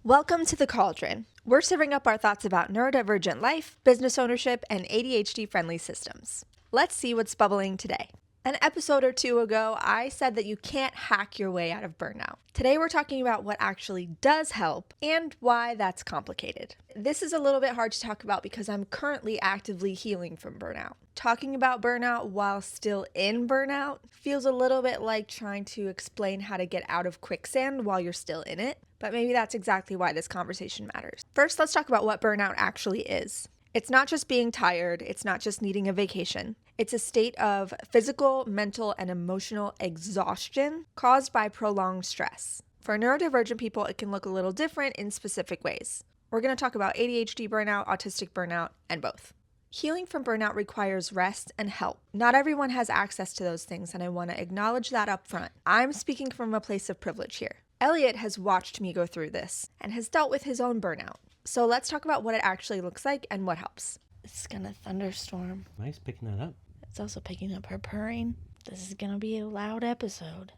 Welcome to The Cauldron. We're serving up our thoughts about neurodivergent life, business ownership, and ADHD-friendly systems. Let's see what's bubbling today. An episode or two ago, I said that you can't hack your way out of burnout. Today, we're talking about what actually does help and why that's complicated. This is a little bit hard to talk about because I'm currently actively healing from burnout. Talking about burnout while still in burnout feels a little bit like trying to explain how to get out of quicksand while you're still in it, but maybe that's exactly why this conversation matters. First, let's talk about what burnout actually is. It's not just being tired, it's not just needing a vacation. It's a state of physical, mental, and emotional exhaustion caused by prolonged stress. For neurodivergent people, it can look a little different in specific ways. We're going to talk about ADHD burnout, autistic burnout, and both. Healing from burnout requires rest and help. Not everyone has access to those things, and I want to acknowledge that up front. I'm speaking from a place of privilege here. Elliot has watched me go through this and has dealt with his own burnout. So let's talk about what it actually looks like and what helps. It's gonna thunderstorm. Nice picking that up. It's also picking up her purring. This is gonna be a loud episode.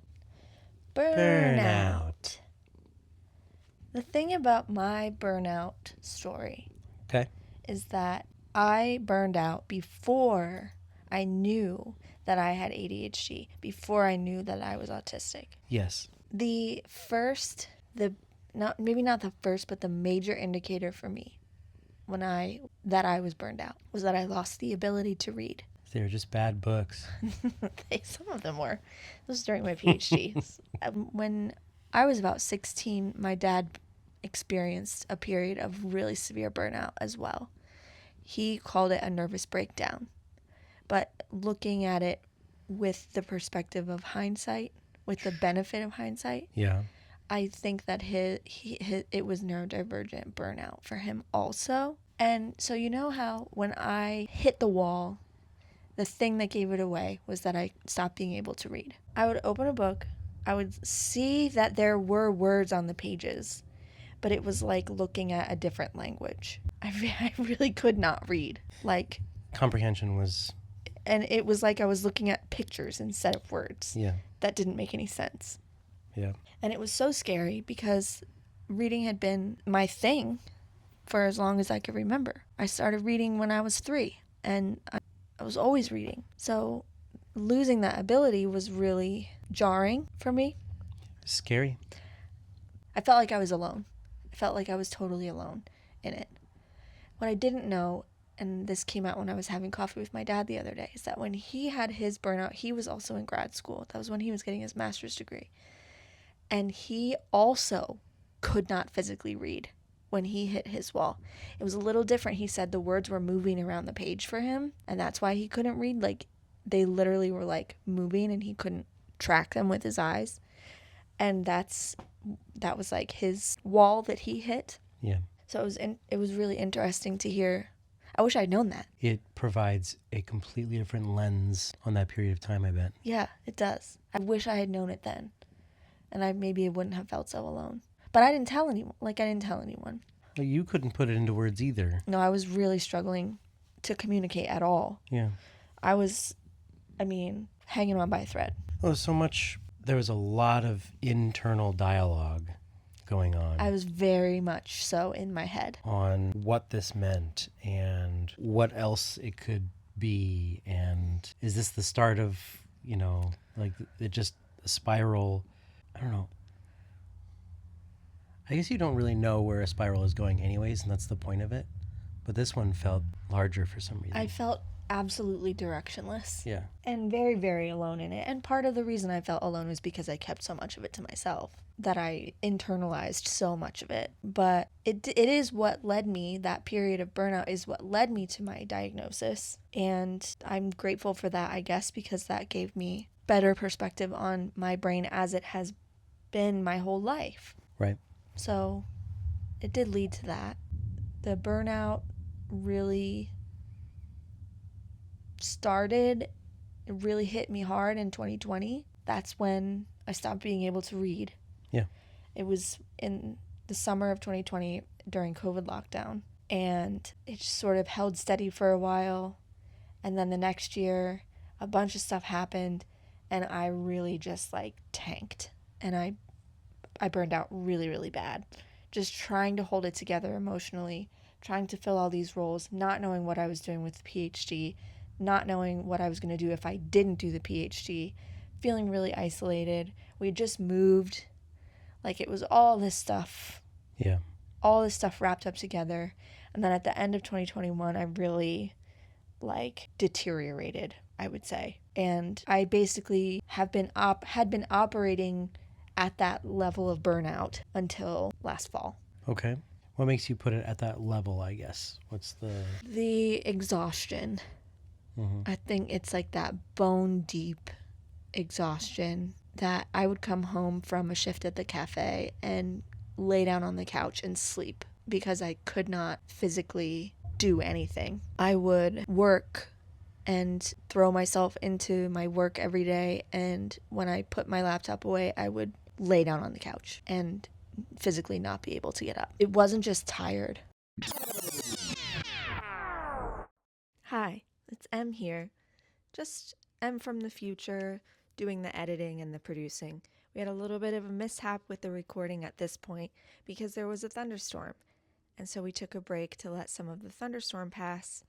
Burnout. The thing about my burnout story is that I burned out before I knew that I had ADHD, before I knew that I was autistic. Yes. The major indicator for me that I was burned out was that I lost the ability to read. They were just bad books. Some of them were. This was during my PhD. When I was about 16, my dad experienced a period of really severe burnout as well. He called it a nervous breakdown. But looking at it with the perspective of hindsight, with the benefit of hindsight, yeah, I think that it was neurodivergent burnout for him also. And so you know how when I hit the wall, the thing that gave it away was that I stopped being able to read. I would open a book, I would see that there were words on the pages, but it was like looking at a different language. I really could not read. Like, comprehension was... And it was like I was looking at pictures instead of words. Yeah. That didn't make any sense. Yeah. And it was so scary because reading had been my thing for as long as I could remember. I started reading when I was 3, and I was always reading. So losing that ability was really jarring for me. Scary. I felt like I was alone. I felt like I was totally alone in it. What I didn't know, and this came out when I was having coffee with my dad the other day, is that when he had his burnout, he was also in grad school. That was when he was getting his master's degree. And he also could not physically read when he hit his wall. It was a little different. He said the words were moving around the page for him, and that's why he couldn't read. Like, they literally were like moving, and he couldn't track them with his eyes. And that was like his wall that he hit. Yeah. So it was really interesting to hear. I wish I'd known that. It provides a completely different lens on that period of time, I bet. Yeah, it does. I wish I had known it then. And I wouldn't have felt so alone. But I didn't tell anyone. Well, you couldn't put it into words either. No, I was really struggling to communicate at all. Yeah. I was, hanging on by a thread. Well, there was a lot of internal dialogue going on. I was very much so in my head. On what this meant and what else it could be. And is this the start of, it just a spiral? I don't know. I guess you don't really know where a spiral is going anyways, and that's the point of it. But this one felt larger for some reason. I felt absolutely directionless. Yeah. And very, very alone in it. And part of the reason I felt alone was because I kept so much of it to myself, that I internalized so much of it. But it is what led me, that period of burnout is what led me to my diagnosis. And I'm grateful for that, I guess, because that gave me better perspective on my brain as it has been my whole life. Right. So it did lead to that. The burnout really it really hit me hard in 2020. That's when I stopped being able to read. Yeah. It was in the summer of 2020 during COVID lockdown, and it just sort of held steady for a while. And then the next year, a bunch of stuff happened, and I really just tanked, and I burned out really, really bad just trying to hold it together emotionally, trying to fill all these roles, not knowing what I was doing with the PhD, not knowing what I was going to do if I didn't do the PhD, feeling really isolated. We had just moved. Like, it was all this stuff. Yeah. All this stuff wrapped up together. And then at the end of 2021, I really deteriorated, I would say. And I basically had been operating at that level of burnout until last fall. Okay. What makes you put it at that level, I guess? What's the exhaustion? I think it's like that bone deep exhaustion that I would come home from a shift at the cafe and lay down on the couch and sleep because I could not physically do anything. I would work and throw myself into my work every day, and when I put my laptop away, I would lay down on the couch and physically not be able to get up. It wasn't just tired. Hi, it's Em here. Just Em from the future, doing the editing and the producing. We had a little bit of a mishap with the recording at this point because there was a thunderstorm. And so we took a break to let some of the thunderstorm pass.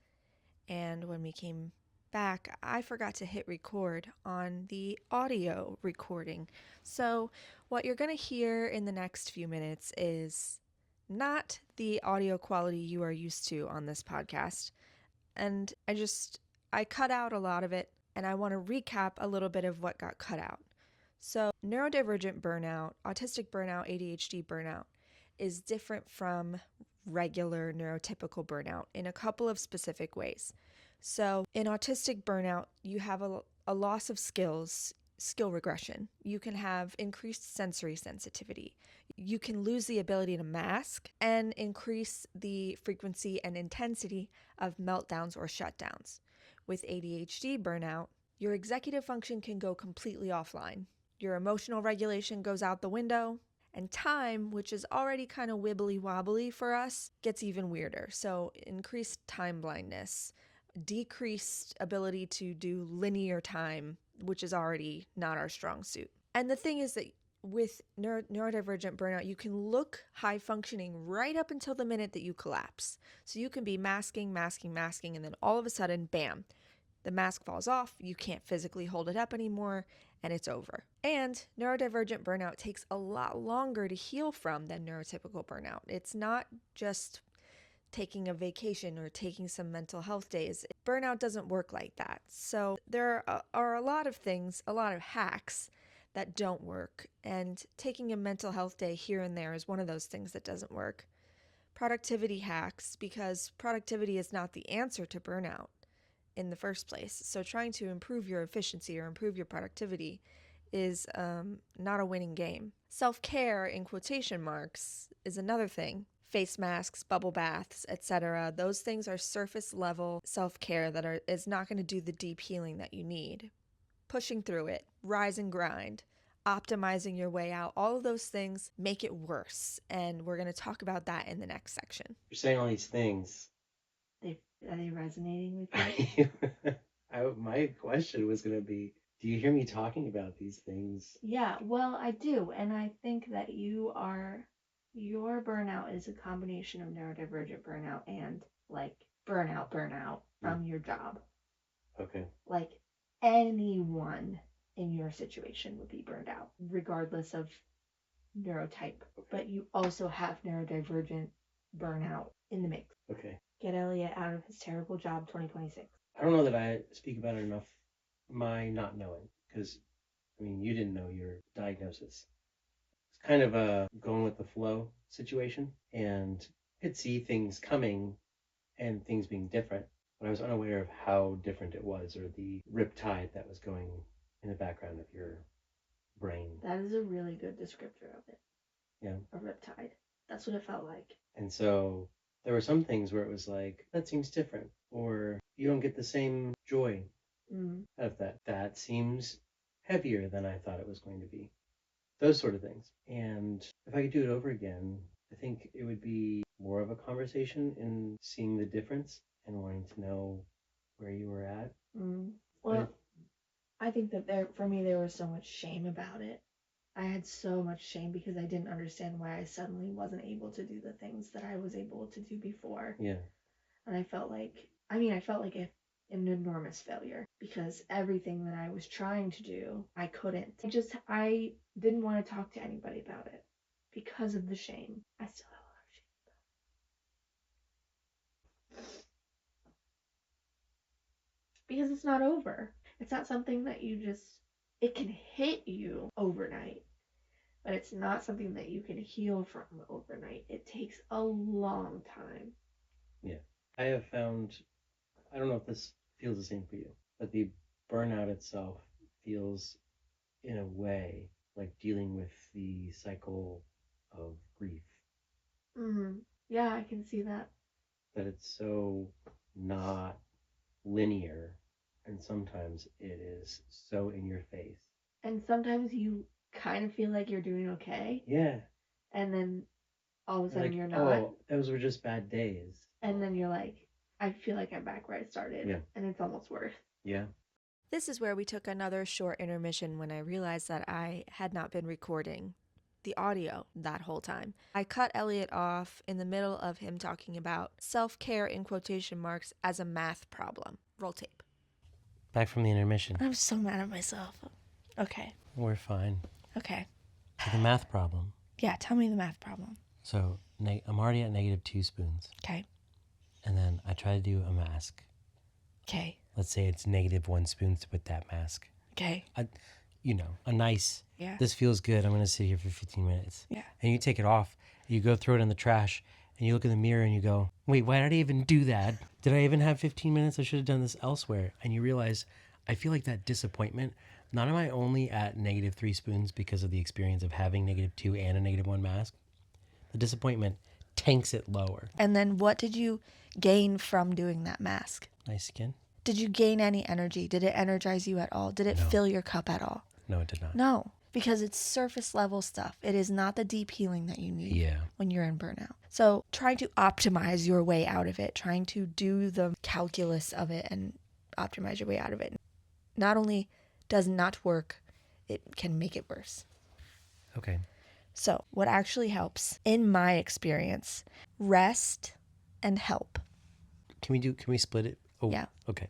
And when we came back, I forgot to hit record on the audio recording. So what you're going to hear in the next few minutes is not the audio quality you are used to on this podcast. And I cut out a lot of it, and I want to recap a little bit of what got cut out. So, neurodivergent burnout, autistic burnout, ADHD burnout is different from regular neurotypical burnout in a couple of specific ways. So, in autistic burnout, you have a loss of skill regression. You can have increased sensory sensitivity. You can lose the ability to mask and increase the frequency and intensity of meltdowns or shutdowns. With ADHD burnout, your executive function can go completely offline. Your emotional regulation goes out the window, and time, which is already kind of wibbly wobbly for us, gets even weirder. So, increased time blindness, decreased ability to do linear time, which is already not our strong suit. And the thing is that with neurodivergent burnout, you can look high functioning right up until the minute that you collapse. So you can be masking, and then all of a sudden, bam, the mask falls off, you can't physically hold it up anymore, and it's over. And neurodivergent burnout takes a lot longer to heal from than neurotypical burnout. It's not just taking a vacation or taking some mental health days. Burnout doesn't work like that. So there are a lot of things, a lot of hacks that don't work. And taking a mental health day here and there is one of those things that doesn't work. Productivity hacks, because productivity is not the answer to burnout in the first place. So trying to improve your efficiency or improve your productivity is not a winning game. Self-care, in quotation marks, is another thing. Face masks, bubble baths, etc. Those things are surface level self-care that is not going to do the deep healing that you need. Pushing through it, rise and grind, optimizing your way out, all of those things make it worse. And we're going to talk about that in the next section. You're saying all these things. Are they resonating with you? My question was going to be, do you hear me talking about these things? Yeah, well, I do. And I think that your burnout is a combination of neurodivergent burnout and burnout from your job. Okay. Like, anyone in your situation would be burned out, regardless of neurotype. Okay. But you also have neurodivergent burnout in the mix. Okay. Get Elliot out of his terrible job 2026. I don't know that I speak about it enough, my not knowing, because, you didn't know your diagnosis. It's kind of a going with the flow situation, and I could see things coming and things being different, but I was unaware of how different it was, or the riptide that was going in the background of your brain. That is a really good descriptor of it. Yeah. A riptide. That's what it felt like. And so there were some things where it was like, that seems different, or you don't get the same joy out of that. That seems heavier than I thought it was going to be. Those sort of things. And if I could do it over again, I think it would be more of a conversation in seeing the difference and wanting to know where you were at. Well, I think that there was so much shame about it. I had so much shame because I didn't understand why I suddenly wasn't able to do the things that I was able to do before. Yeah. And I felt like, an enormous failure because everything that I was trying to do, I couldn't. I didn't want to talk to anybody about it because of the shame. I still have a lot of shame. Because it's not over. It's not something that it can hit you overnight, but it's not something that you can heal from overnight. It takes a long time. Yeah. I have found, I don't know if this feels the same for you, but the burnout itself feels, in a way, like dealing with the cycle of grief. Mm-hmm. Yeah, I can see that. That it's so not linear, and sometimes it is so in your face. And sometimes you kind of feel like you're doing okay, Yeah. and then all of a sudden Like, you're not. oh, those were just bad days. And then you're like, I feel like I'm back where I started. Yeah. And it's almost worse. Yeah. This is where we took another short intermission when I realized that I had not been recording the audio that whole time. I cut Elliot off in the middle of him talking about self-care in quotation marks as a math problem. Roll tape. Back from the intermission. I'm so mad at myself. Okay. We're fine. Okay. So the math problem. Yeah, tell me the math problem. So I'm already at -2 spoons. Okay. And then I try to do a mask. Okay. Let's say it's -1 spoons with that mask. Okay. A nice, Yeah. this feels good. I'm going to sit here for 15 minutes. Yeah. And you take it off, you go throw it in the trash, and you look in the mirror and you go, wait, why did I even do that? Did I even have 15 minutes? I should have done this elsewhere. And you realize, I feel like that disappointment, not am I only at -3 spoons because of the experience of having -2 and a -1 mask, the disappointment tanks it lower. And then what did you gain from doing that mask? Nice skin? Did you gain any energy? Did it energize you at all? Did it fill your cup at all? No, it did not. No, because it's surface level stuff. It is not the deep healing that you need when you're in burnout. So trying to optimize your way out of it, trying to do the calculus of it and optimize your way out of it, not only does not work, it can make it worse. Okay. So what actually helps, in my experience, rest and help. Can we split it? Oh, Yeah. Okay.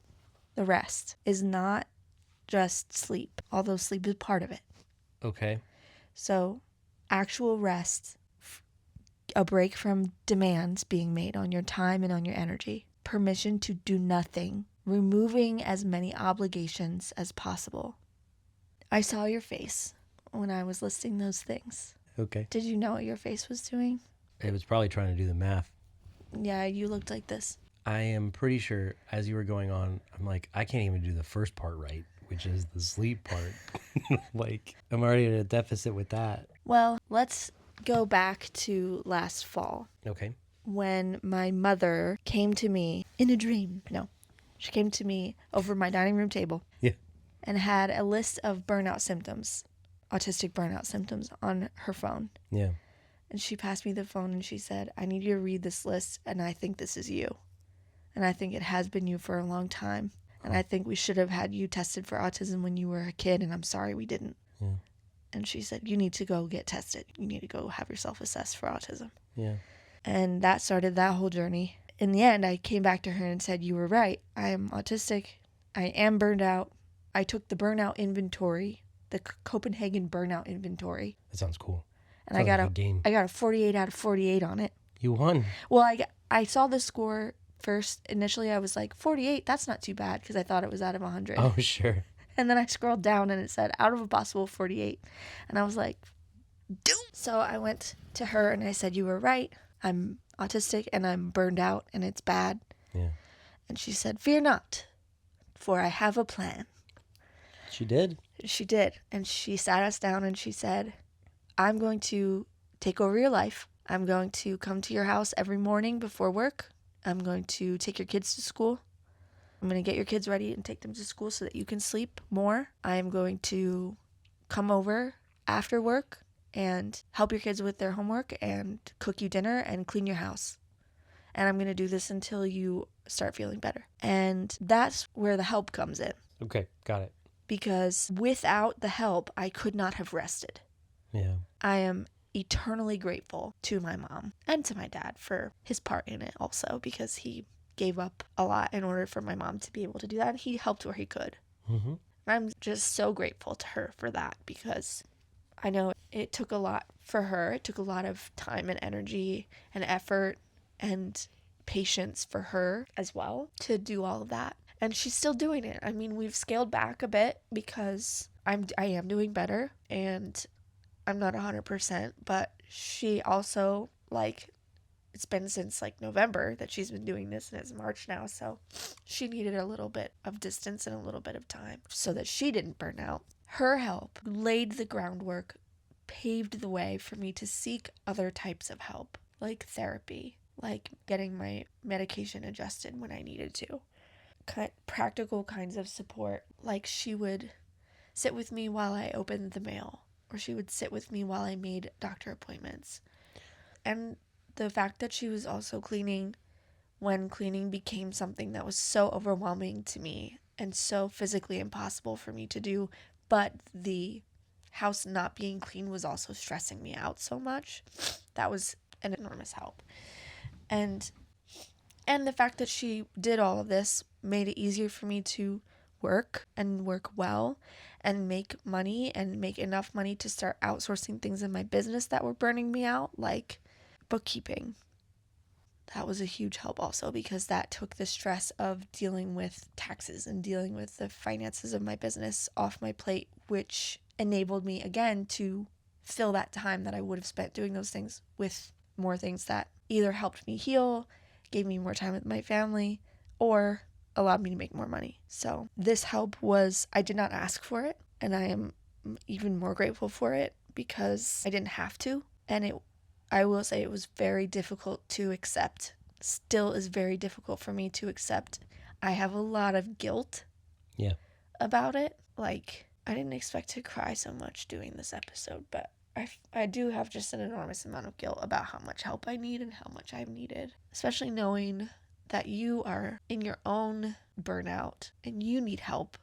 The rest is not just sleep, although sleep is part of it. Okay. So actual rest, a break from demands being made on your time and on your energy, permission to do nothing, removing as many obligations as possible. I saw your face when I was listing those things. Okay. Did you know what your face was doing? It was probably trying to do the math. Yeah, you looked like this. I am pretty sure as you were going on, I'm like, I can't even do the first part right, which is the sleep part. Like, I'm already at a deficit with that. Well, let's go back to last fall Okay. when my mother came to me in a dream. No, she came to me over my dining room table. Yeah. And had a list of burnout symptoms, autistic burnout symptoms on her phone. Yeah. And she passed me the phone and she said, I need you to read this list and I think this is you. And I think it has been you for a long time. And I think we should have had you tested for autism when you were a kid, and I'm sorry we didn't. Yeah. And she said, you need to go get tested. You need to go have yourself assessed for autism. Yeah. And that started that whole journey. In the end, I came back to her and said, you were right. I am autistic. I am burned out. I took the burnout inventory, the Copenhagen burnout inventory. That sounds cool. And Sounds like a game. I got a 48 out of 48 on it. You won. Well, I saw the score first. Initially, I was like, 48, that's not too bad, because I thought it was out of 100. Oh, sure. And then I scrolled down and it said, out of a possible 48. And I was like, doom. So I went to her and I said, you were right. I'm autistic and I'm burned out and it's bad. Yeah. And she said, fear not, for I have a plan. She did. She did. And she sat us down and she said, I'm going to take over your life. I'm going to come to your house every morning before work. I'm going to take your kids to school. I'm going to get your kids ready and take them to school so that you can sleep more. I'm going to come over after work and help your kids with their homework and cook you dinner and clean your house. And I'm going to do this until you start feeling better. And that's where the help comes in. Okay. Got it. Because without the help, I could not have rested. Yeah. I am eternally grateful to my mom and to my dad for his part in it also, because he gave up a lot in order for my mom to be able to do that. He helped where he could. Mm-hmm. I'm just so grateful to her for that, because I know it took a lot for her. It took a lot of time and energy and effort and patience for her as well to do all of that. And she's still doing it. I mean, we've scaled back a bit because I am doing better and I'm not 100%, but she also, like, it's been since like November that she's been doing this, and it's March now, so she needed a little bit of distance and a little bit of time so that she didn't burn out. Her help laid the groundwork, paved the way for me to seek other types of help, like therapy, like getting my medication adjusted when I needed to. Practical kinds of support, like she would sit with me while I opened the mail, or she would sit with me while I made doctor appointments. And the fact that she was also cleaning when cleaning became something that was so overwhelming to me and so physically impossible for me to do, but the house not being clean was also stressing me out so much. That was an enormous help. And the fact that she did all of this made it easier for me to work and work well and make money and make enough money to start outsourcing things in my business that were burning me out, like bookkeeping. That was a huge help also, because that took the stress of dealing with taxes and dealing with the finances of my business off my plate, which enabled me again to fill that time that I would have spent doing those things with more things that either helped me heal, gave me more time with my family, or allowed me to make more money. So this help was, I did not ask for it, and I am even more grateful for it because I didn't have to. And I will say it was very difficult to accept. Still is very difficult for me to accept. I have a lot of guilt about it. Like, I didn't expect to cry so much doing this episode, but I do have just an enormous amount of guilt about how much help I need and how much I've needed. Especially knowing that you are in your own burnout and you need help.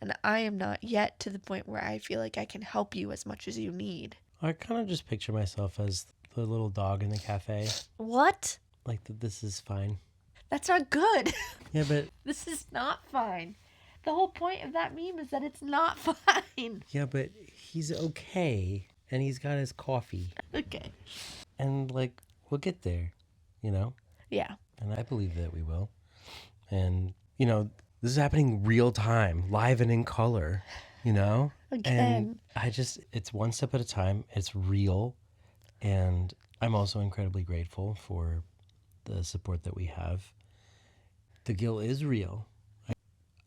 And I am not yet to the point where I feel like I can help you as much as you need. I kind of just picture myself as the little dog in the cafe. What? Like, this is fine. That's not good. Yeah, but... This is not fine. The whole point of that meme is that it's not fine. Yeah, but he's okay, and he's got his coffee. Okay. And, like, we'll get there, you know? Yeah. And I believe that we will. And, you know, this is happening real time, live and in color, you know? Again. And it's one step at a time. It's real. And I'm also incredibly grateful for the support that we have. The guilt is real.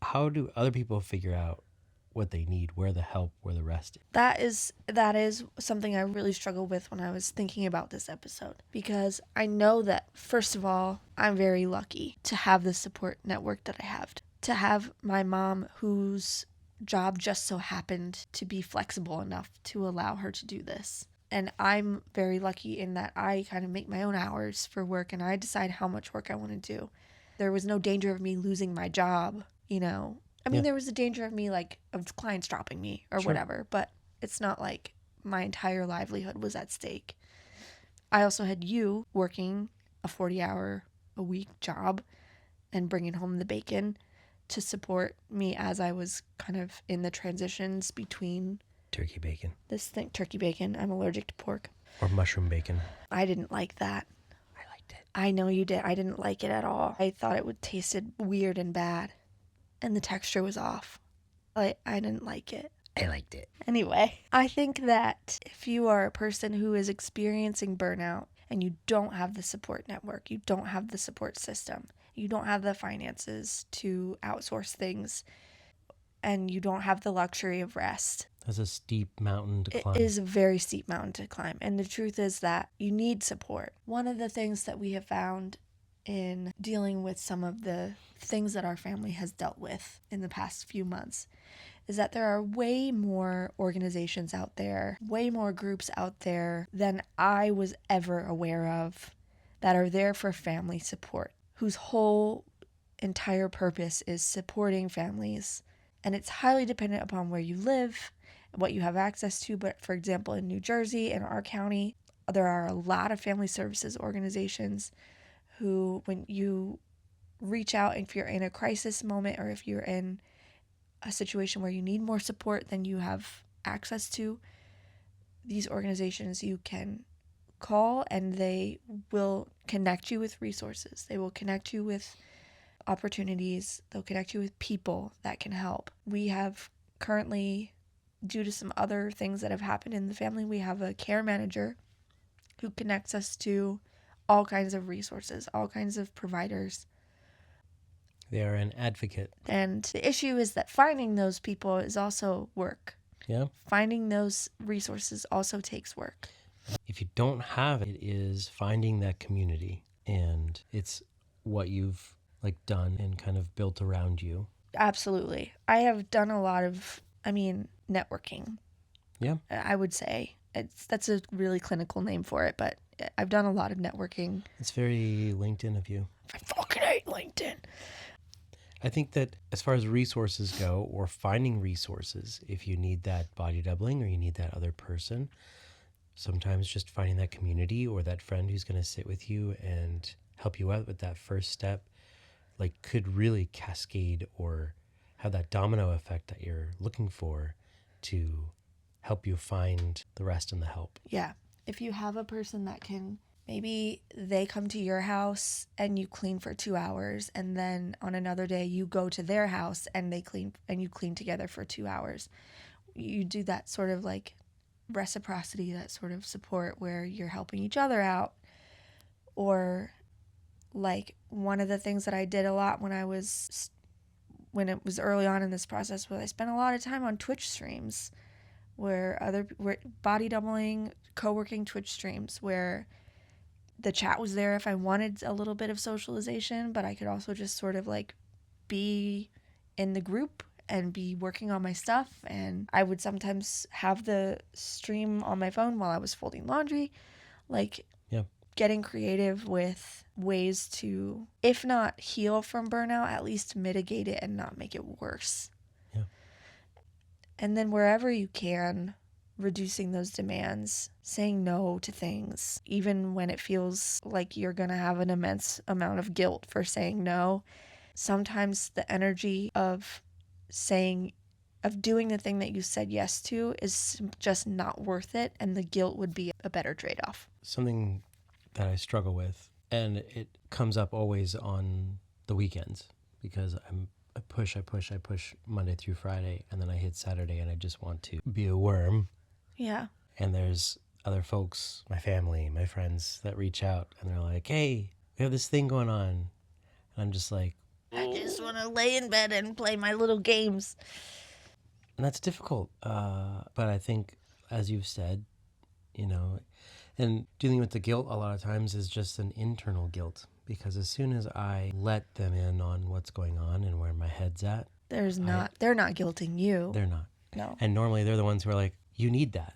How do other people figure out what they need, where the help, where the rest is? That is something I really struggled with when I was thinking about this episode, because I know that, first of all, I'm very lucky to have the support network that I have. To have my mom, whose job just so happened to be flexible enough to allow her to do this. And I'm very lucky in that I kind of make my own hours for work and I decide how much work I want to do. There was no danger of me losing my job, you know. I mean, there was a danger of me, like, of clients dropping me or whatever, but it's not like my entire livelihood was at stake. I also had you working a 40-hour-a-week job and bringing home the bacon to support me as I was kind of in the transitions between Turkey bacon. Turkey bacon. I'm allergic to pork. Or mushroom bacon. I didn't like that. I liked it. I know you did. I didn't like it at all. I thought it would tasted weird and bad. And the texture was off. I didn't like it. I liked it. Anyway, I think that if you are a person who is experiencing burnout and you don't have the support network, you don't have the support system, you don't have the finances to outsource things, and you don't have the luxury of rest. That's a steep mountain to climb. It is a very steep mountain to climb. And the truth is that you need support. One of the things that we have found in dealing with some of the things that our family has dealt with in the past few months is that there are way more organizations out there, way more groups out there than I was ever aware of that are there for family support, whose whole entire purpose is supporting families. And it's highly dependent upon where you live, what you have access to, but for example, in New Jersey, in our county, there are a lot of family services organizations who, when you reach out, if you're in a crisis moment or if you're in a situation where you need more support than you have access to, these organizations you can call and they will connect you with resources. They will connect you with opportunities. They'll connect you with people that can help. We have currently, due to some other things that have happened in the family, we have a care manager who connects us to all kinds of resources, all kinds of providers. They are an advocate. And the issue is that finding those people is also work. Yeah. Finding those resources also takes work. If you don't have it, it is finding that community, and it's what you've like done and kind of built around you. Absolutely. I have done a lot of, networking. Yeah. I would say that's a really clinical name for it, but I've done a lot of networking. It's very LinkedIn of you. I fucking hate LinkedIn. I think that as far as resources go, or finding resources, if you need that body doubling or you need that other person, sometimes just finding that community or that friend who's going to sit with you and help you out with that first step, like, could really cascade or have that domino effect that you're looking for to help you find the rest and the help. Yeah. If you have a person that can, maybe they come to your house and you clean for 2 hours, and then on another day you go to their house and they clean and you clean together for 2 hours. You do that sort of like reciprocity, that sort of support where you're helping each other out. Or like one of the things that I did a lot when it was early on in this process was I spent a lot of time on Twitch streams where body doubling, co-working Twitch streams where the chat was there if I wanted a little bit of socialization, but I could also just sort of like be in the group and be working on my stuff. And I would sometimes have the stream on my phone while I was folding laundry, like getting creative with ways to, if not heal from burnout, at least mitigate it and not make it worse. Yeah. And then wherever you can, reducing those demands, saying no to things, even when it feels like you're going to have an immense amount of guilt for saying no. Sometimes the energy of doing the thing that you said yes to is just not worth it, and the guilt would be a better trade-off. Something that I struggle with, and it comes up always on the weekends, because I push Monday through Friday, and then I hit Saturday and I just want to be a worm. Yeah. And there's other folks, my family, my friends, that reach out and they're like, hey, we have this thing going on. And I'm just like, I just want to lay in bed and play my little games. And that's difficult. But I think, as you've said, and dealing with the guilt a lot of times is just an internal guilt, because as soon as I let them in on what's going on and where my head's at, they're not guilting you. They're not. No. And normally they're the ones who are like, you need that.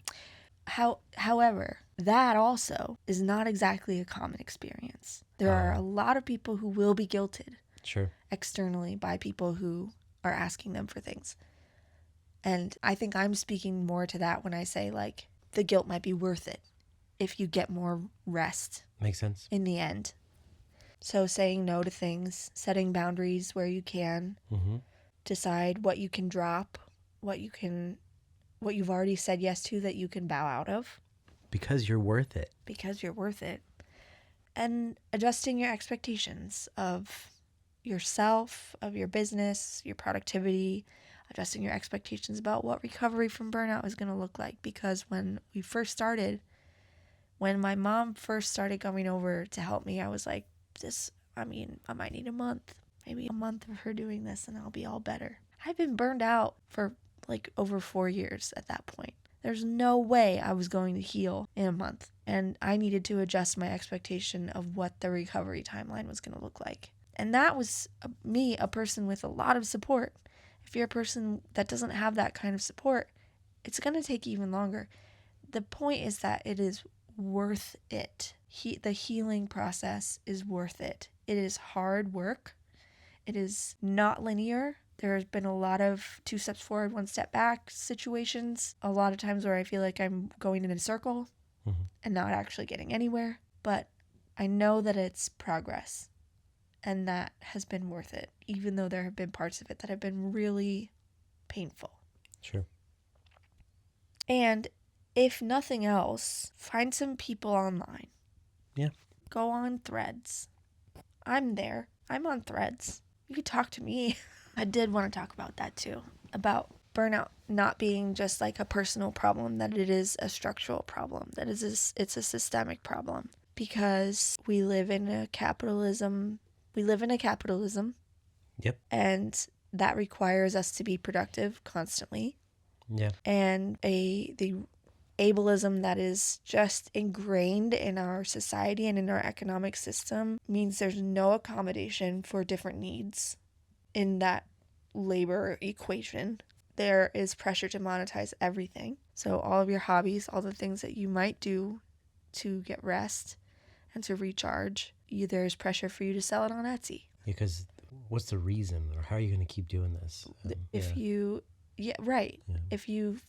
However, that also is not exactly a common experience. There are a lot of people who will be guilted. Sure. Externally by people who are asking them for things. And I think I'm speaking more to that when I say, like, the guilt might be worth it if you get more rest. Makes sense. In the end. So saying no to things, setting boundaries where you can, decide what you can drop, what you've already said yes to that you can bow out of. Because you're worth it. And adjusting your expectations of yourself, of your business, your productivity, adjusting your expectations about what recovery from burnout is going to look like. Because when my mom first started coming over to help me, I was like, I might need a month, maybe a month of her doing this and I'll be all better. I've been burned out for like over 4 years at that point. There's no way I was going to heal in a month. And I needed to adjust my expectation of what the recovery timeline was going to look like. And that was me, a person with a lot of support. If you're a person that doesn't have that kind of support, it's going to take even longer. The point is that it is worth it. The healing process is worth it. It is hard work. It is not linear. There's been a lot of 2 steps forward, 1 step back situations. A lot of times where I feel like I'm going in a circle and not actually getting anywhere. But I know that it's progress, and that has been worth it, even though there have been parts of it that have been really painful. Sure. And if nothing else, find some people online. Yeah. Go on Threads. I'm there. I'm on Threads. You could talk to me. I did want to talk about that too, about burnout not being just like a personal problem, that it is a structural problem, that it's a systemic problem, because we live in a capitalism. Yep. And that requires us to be productive constantly. Yeah. And the ableism that is just ingrained in our society and in our economic system means there's no accommodation for different needs in that labor equation. There is pressure to monetize everything. So all of your hobbies, all the things that you might do to get rest and to recharge, there's pressure for you to sell it on Etsy. Because what's the reason, or how are you going to keep doing this? If you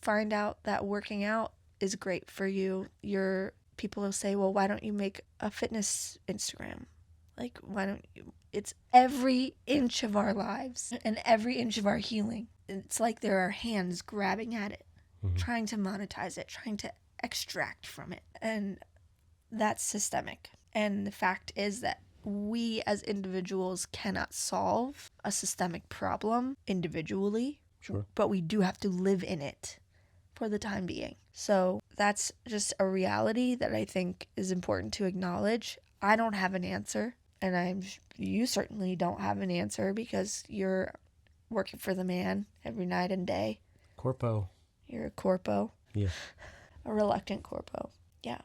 find out that working out is great for you, people will say, well, why don't you make a fitness Instagram? Like, why don't you? It's every inch of our lives and every inch of our healing. It's like there are hands grabbing at it, trying to monetize it, trying to extract from it. And that's systemic. And the fact is that we as individuals cannot solve a systemic problem individually. Sure. But we do have to live in it for the time being. So that's just a reality that I think is important to acknowledge. I don't have an answer, and you certainly don't have an answer, because you're working for the man every night and day. Corpo. You're a corpo. Yeah. A reluctant corpo. Yeah.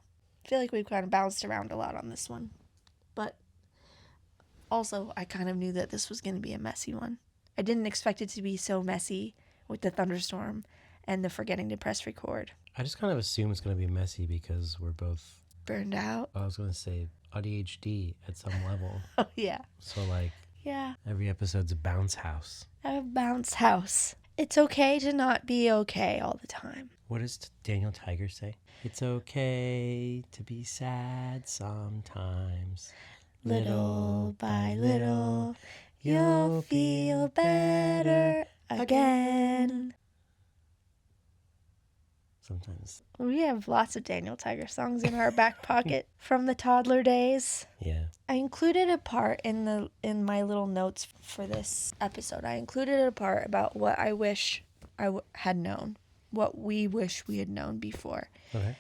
I feel like we've kind of bounced around a lot on this one. But also, I kind of knew that this was going to be a messy one. I didn't expect it to be so messy with the thunderstorm and the forgetting to press record. I just kind of assume it's going to be messy because we're both burned out. I was going to say ADHD at some level. Oh, yeah. So, like, yeah, every episode's a bounce house. A bounce house. It's okay to not be okay all the time. What does Daniel Tiger say? It's okay to be sad sometimes. Little by little, you'll feel better again. Sometimes. We have lots of Daniel Tiger songs in our back pocket from the toddler days. Yeah. I included a part in my little notes for this episode. I included a part about what I wish I had known, what we wish we had known before. Okay.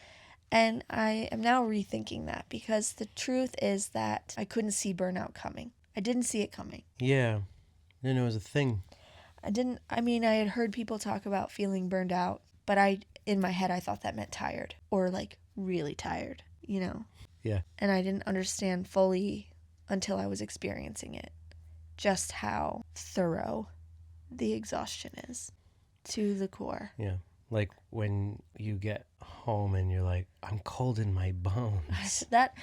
And I am now rethinking that, because the truth is that I couldn't see burnout coming. I didn't see it coming. Yeah. I didn't know it was a thing. I had heard people talk about feeling burned out, but in my head, I thought that meant tired, or like really tired, you know? Yeah. And I didn't understand fully until I was experiencing it, just how thorough the exhaustion is to the core. Yeah. Like when you get home and you're like, I'm cold in my bones. That's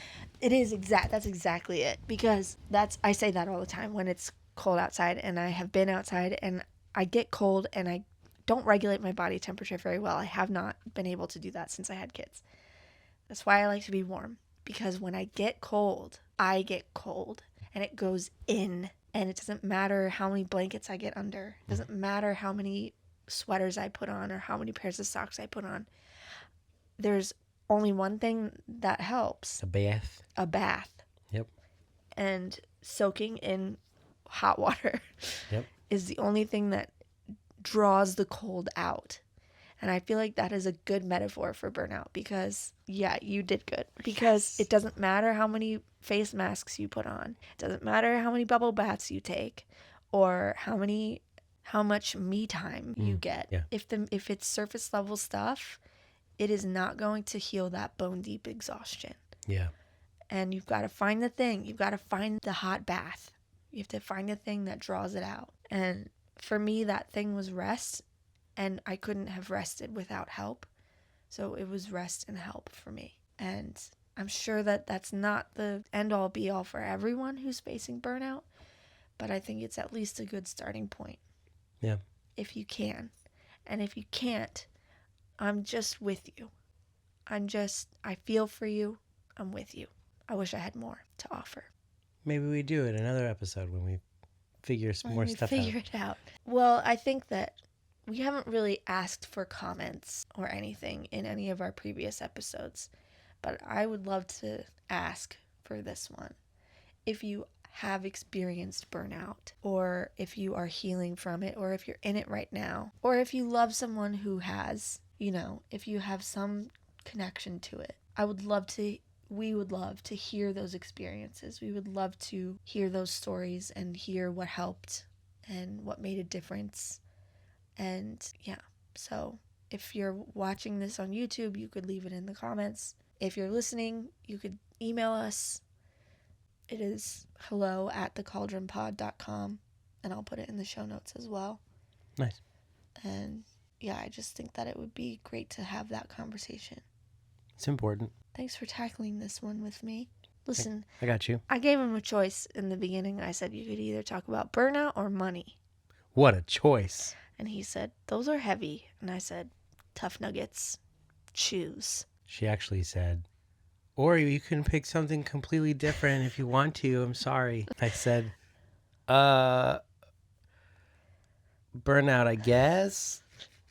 exactly it. Because I say that all the time when it's cold outside, and I have been outside and I get cold and I don't regulate my body temperature very well. I have not been able to do that since I had kids. That's why I like to be warm, because when I get cold, and it goes in, and it doesn't matter how many blankets I get under. It doesn't matter how many sweaters I put on or how many pairs of socks I put on. There's only one thing that helps. A bath. A bath. Yep. And soaking in hot water. Yep. Is the only thing that draws the cold out. And I feel like that is a good metaphor for burnout, because, yeah, you did good. Because It doesn't matter how many face masks you put on. It doesn't matter how many bubble baths you take, or how much me time you get. Yeah. If it's surface level stuff, it is not going to heal that bone deep exhaustion. Yeah. And you've got to find the thing. You've got to find the hot bath. You have to find the thing that draws it out. And for me, that thing was rest, and I couldn't have rested without help. So it was rest and help for me. And I'm sure that that's not the end-all be-all for everyone who's facing burnout, but I think it's at least a good starting point. Yeah. If you can. And if you can't, I'm just with you. I feel for you. I'm with you. I wish I had more to offer. Maybe we do it another episode when we figure some more stuff figure out. it out. Well, I think that we haven't really asked for comments or anything in any of our previous episodes, but I would love to ask for this one. If you have experienced burnout, or if you are healing from it, or if you're in it right now, or if you love someone who has, if you have some connection to it, we would love to hear those experiences. We would love to hear those stories and hear what helped and what made a difference. And yeah, so if you're watching this on YouTube, you could leave it in the comments. If you're listening, you could email us. It is hello@thecauldronpod.com, and I'll put it in the show notes as well. Nice. And yeah, I just think that it would be great to have that conversation. It's important. Thanks for tackling this one with me. Listen, I got you. I gave him a choice in the beginning. I said you could either talk about burnout or money. What a choice. And he said, those are heavy. And I said, tough nuggets. Choose. She actually said, or you can pick something completely different if you want to. I'm sorry. I said, burnout, I guess.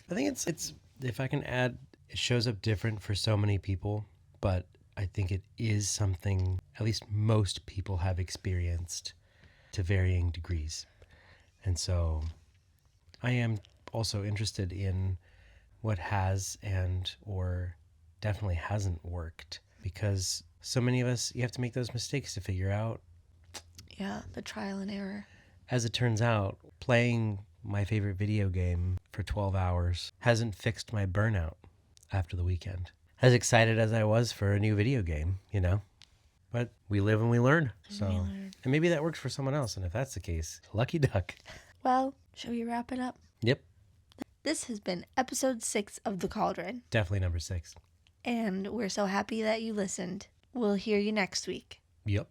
I think it's if I can add, it shows up different for so many people, but I think it is something at least most people have experienced to varying degrees. And so I am also interested in what has or definitely hasn't worked, because so many of us, you have to make those mistakes to figure out. Yeah, the trial and error. As it turns out, playing my favorite video game for 12 hours hasn't fixed my burnout after the weekend. As excited as I was for a new video game, But we live and we learn. And maybe that works for someone else. And if that's the case, lucky duck. Well, shall we wrap it up? Yep. This has been episode 6 of The Cauldron. Definitely number 6. And we're so happy that you listened. We'll hear you next week. Yep.